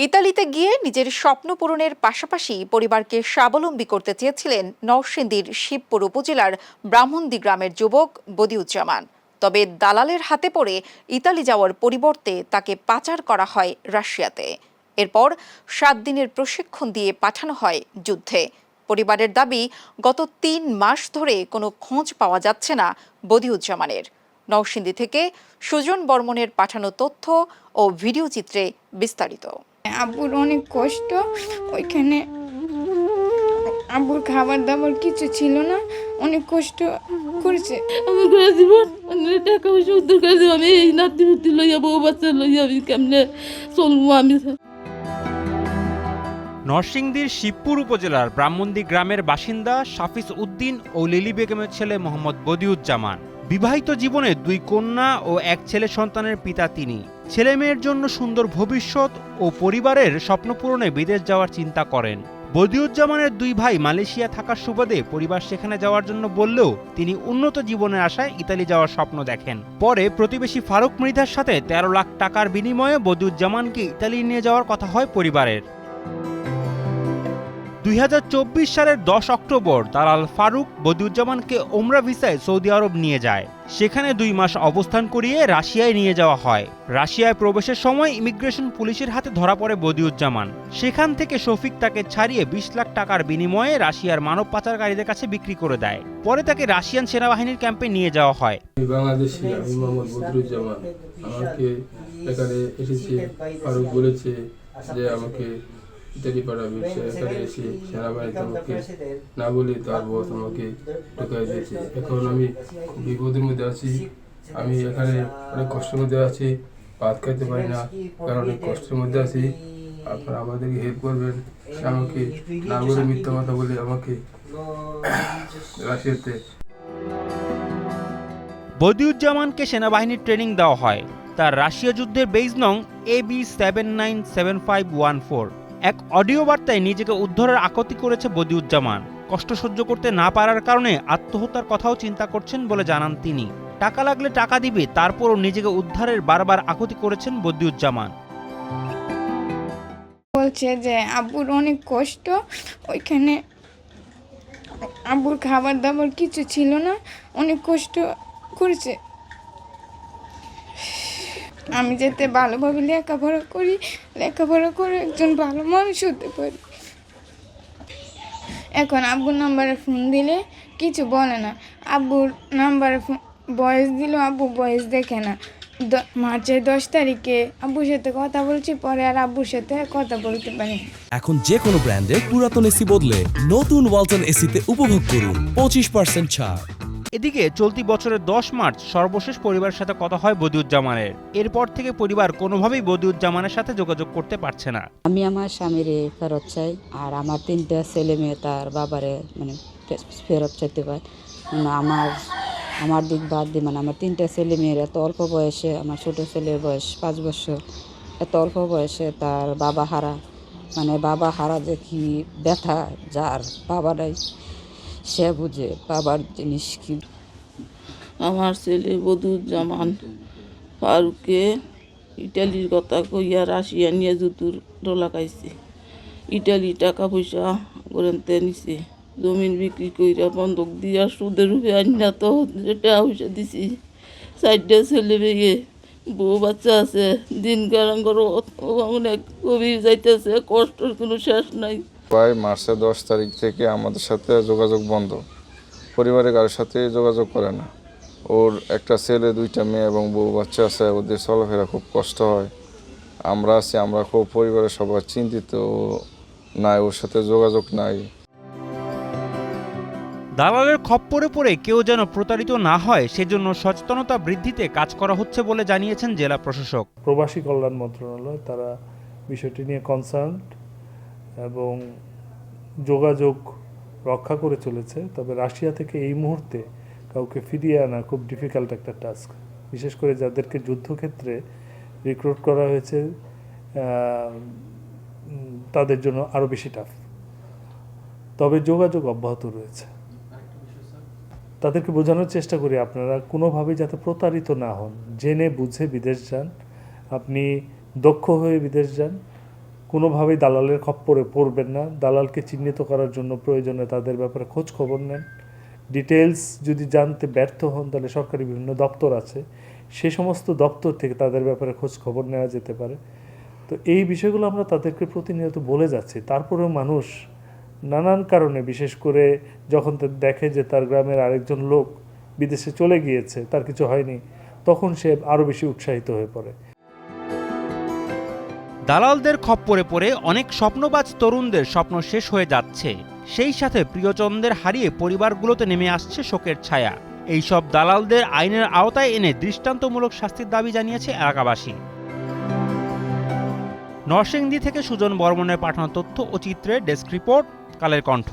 ইতালিতে গিয়ে নিজের স্বপ্ন পূরণের পাশাপাশি পরিবারকে স্বাবলম্বী করতে চেয়েছিলেন নরসিংদীর শিবপুর উপজেলার ব্রাহ্মণদী গ্রামের যুবক বদিউজ্জামান। তবে দালালের হাতে পড়ে ইতালি যাওয়ার পরিবর্তে তাকে পাচার করা হয় রাশিয়াতে। এরপর 7 দিনের প্রশিক্ষণ দিয়ে পাঠানো হয় যুদ্ধে। পরিবারের দাবি, গত 3 মাস ধরে কোনো খোঁজ পাওয়া যাচ্ছে না বদিউজ্জামানের। নরসিংদী থেকে সুজন বর্মনের পাঠানো তথ্য ও ভিডিও চিত্রে বিস্তারিত। আব্বুর অনেক কষ্ট ওইখানে। আব্বুর খাবার দাবার কিছু ছিল না, অনেক কষ্ট করেছে। আমার ঘরে জীবন টাকা পয়সা উদ্ধার করে দিব। আমি এই নাতি পুতি লইয়া বউ বাচ্চা লইয়া আমি কেমনে চলবো আমি। নরসিংদীর শিবপুর উপজেলার ব্রাহ্মণদী গ্রামের বাসিন্দা শাফিজ উদ্দিন ও লিলি বেগমের ছেলে মোহাম্মদ বদিউজ্জামান। বিবাহিত জীবনে 2 কন্যা ও 1 ছেলে সন্তানের পিতা তিনি। ছেলে মেয়ের জন্য সুন্দর ভবিষ্যৎ ও পরিবারের স্বপ্ন পূরণে বিদেশ যাওয়ার চিন্তা করেন। বদিউজ্জামানের 2 ভাই মালয়েশিয়া থাকার সুবাদে পরিবার সেখানে যাওয়ার জন্য বললেও তিনি উন্নত জীবনের আশায় ইতালি যাওয়ার স্বপ্ন দেখেন। পরে প্রতিবেশী ফারুক মৃধার সাথে 13 লাখ টাকার বিনিময়ে বদিউজ্জামানকে ইতালি নিয়ে যাওয়ার কথা হয় পরিবারের। 2024 সালের 10 অক্টোবর দালাল ফারুক বদিউজ্জামানকে ওমরা ভিসায় সৌদি আরব নিয়ে যায়। সেখানে 2 মাস অবস্থান করিয়ে রাশিয়ায় নিয়ে যাওয়া হয়। রাশিয়ায় প্রবেশের সময় ইমিগ্রেশন পুলিশের হাতে ধরা পড়ে বদিউজ্জামান। সেখান থেকে শফিক তাকে ছাড়িয়ে 20 লাখ টাকার বিনিময়ে রাশিয়ার মানব পাচারকারীদের কাছে বিক্রি করে দেয়। পরে তাকে রাশিয়ান সেনাবাহিনীর ক্যাম্পে নিয়ে যাওয়া হয়। বাংলাদেশি, আমি মোহাম্মদ বদিউজ্জামান। আমাকে এখানে এসেছে, ফারুক বলেছে যে আমাকে ইত্যাদি পাঠাবে। এখানে এসে সেনাবাহিনী আমাকে না বলে তার বস আমাকে ঢুকাই দিয়েছে। এখন আমি খুব বিপদের মধ্যে আছি। আমি এখানে অনেক কষ্টের মধ্যে আছি, ভাত খাইতে পারি না, কারণ অনেক কষ্টের মধ্যে আছি। আপনারা আমাদেরকে হেল্প করবেন। সে আমাকে না বলে মিথ্যা কথা বলে আমাকে রাশিয়াতে। বদিউজ্জামানকে সেনাবাহিনীর ট্রেনিং দেওয়া হয়। তার রাশিয়া যুদ্ধের বেজ নং AB797514। এক অডিও বার্তায় নিজেকে উদ্ধারের আকুতি করেছে বদিউজ্জামান। কষ্ট সহ্য করতে না পারার কারণে আত্মহত্যার কথাও চিন্তা করছেন বলে জানান তিনি। টাকা লাগলে টাকা দিবে, তারপরও নিজেকে উদ্ধারের বারবার আকুতি করেছেন বদিউজ্জামান। বলছে যে আব্বুর অনেক কষ্ট ওইখানে। আব্বুর খাবার দাবার কিছু ছিল না, অনেক কষ্ট করেছে। আমি যাতে ভালোভাবে লেখাপড়া করে একজন ভালো মানুষ হতে পারি। এখন আব্বুর নাম্বারে ফোন দিলে কিছু বলে না। আব্বুর নাম্বারে ভয়েস দিল, আব্বু ভয়েস দেখে না। মার্চের 10 তারিখে আব্বুর সাথে কথা বলছি, পরে আর আব্বুর সাথে কথা বলতে পারি। এখন যে কোনো ব্র্যান্ডের পুরাতন এসি বদলে নতুন ওয়ালটন এসিতে উপভোগ করুন 25% ছাড়। এদিকে চলতি বছরের 10 মার্চ সর্বশেষ পরিবারের সাথে কথা হয় বদিউজ্জামানের। এরপর থেকে পরিবার কোনোভাবেই বদিউজ্জামানের সাথে যোগাযোগ করতে পারছে না। আমি আমার স্বামীর ফেরত চাই, আর আমার 3টা ছেলে মেয়ে তার বাবারে ফেরত চাইতে পারে। আমার দিক বাদ দিয়ে আমার 3টা ছেলে মেয়ের এত অল্প বয়সে, আমার ছোট ছেলের বয়স 5 বছর, এত অল্প বয়সে তার বাবা হারা যে কি ব্যথা, যার বাবা নাই সে বুঝে বাবার জিনিস কি। আমার ছেলে বদিউজ্জামান ফারুককে ইটালির কথা কইয়া রাশিয়া নিয়ে জুতুর ডোলা খাইছে। ইটালি টাকা পয়সা করেনতে নিছে, জমিন বিক্রি কইরা বন্ধক দিয়া সুদের রূপে আনিয়া তো টাকা পয়সা দিছি। 4টা ছেলে মেয়ে, বউ বাচ্চা আছে। দিন কারাঙ্গর অনেক গভীর যাইতেছে, কষ্টের কোনো শেষ নাই। প্রায় মার্চের 10 তারিখ থেকে আমাদের সাথে যোগাযোগ বন্ধ। পরিবারের কারোর সাথে যোগাযোগ করে না। ওর একটা ছেলে, 2টা মেয়ে এবং বউ বাচ্চা আছে। ওদের চলাফেরা খুব কষ্ট হয়। আমরা আছি, আমরা খুব পরিবারের সবাই চিন্তিত। নাই, ওর সাথে যোগাযোগ নাই। দালালের খপ্পরে পড়ে কেউ যেন প্রতারিত না হয় সেজন্য সচেতনতা বৃদ্ধিতে কাজ করা হচ্ছে বলে জানিয়েছেন জেলা প্রশাসক। প্রবাসী কল্যাণ মন্ত্রণালয় তারা বিষয়টি নিয়ে কনসার্ন এবং যোগাযোগ রক্ষা করে চলেছে। তবে রাশিয়া থেকে এই মুহূর্তে কাউকে ফিরিয়ে আনা খুব ডিফিকাল্ট একটা টাস্ক, বিশেষ করে যাদেরকে যুদ্ধক্ষেত্রে রিক্রুট করা হয়েছে তাদের জন্য আরও বেশি টাফ। তবে যোগাযোগ অব্যাহত রয়েছে। তাদেরকে বোঝানোর চেষ্টা করি আপনারা কোনোভাবেই যাতে প্রতারিত না হন, জেনে বুঝে বিদেশ যান। আপনি দক্ষ হয়ে বিদেশ যান, কোনোভাবেই দালালের খপ্পরে পড়বেন না। দালালকে চিহ্নিত করার জন্য প্রয়োজনে তাদের ব্যাপারে খোঁজ খবর নেন। ডিটেলস যদি জানতে ব্যর্থ হন তাহলে সরকারি বিভিন্ন দপ্তর আছে, সে সমস্ত দপ্তর থেকে তাদের ব্যাপারে খোঁজ খবর নেওয়া যেতে পারে। তো এই বিষয়গুলো আমরা তাদেরকে প্রতিনিয়ত বলে যাচ্ছি। তারপরেও মানুষ নানান কারণে, বিশেষ করে যখন দেখে যে তার গ্রামের আরেকজন লোক বিদেশে চলে গিয়েছে, তার কিছু হয়নি, তখন সে আরও বেশি উৎসাহিত হয়ে পড়ে। দালালদের খপ্পরে পড়ে অনেক স্বপ্নবাজ তরুণদের স্বপ্ন শেষ হয়ে যাচ্ছে। সেই সাথে প্রিয়জনদের হারিয়ে পরিবারগুলোতে নেমে আসছে শোকের ছায়া। এইসব দালালদের আইনের আওতায় এনে দৃষ্টান্তমূলক শাস্তির দাবি জানিয়েছে এলাকাবাসী। নরসিংদী থেকে সুজন বর্মনের পাঠানো তথ্য ও চিত্রে ডেস্ক রিপোর্ট, কালের কণ্ঠ।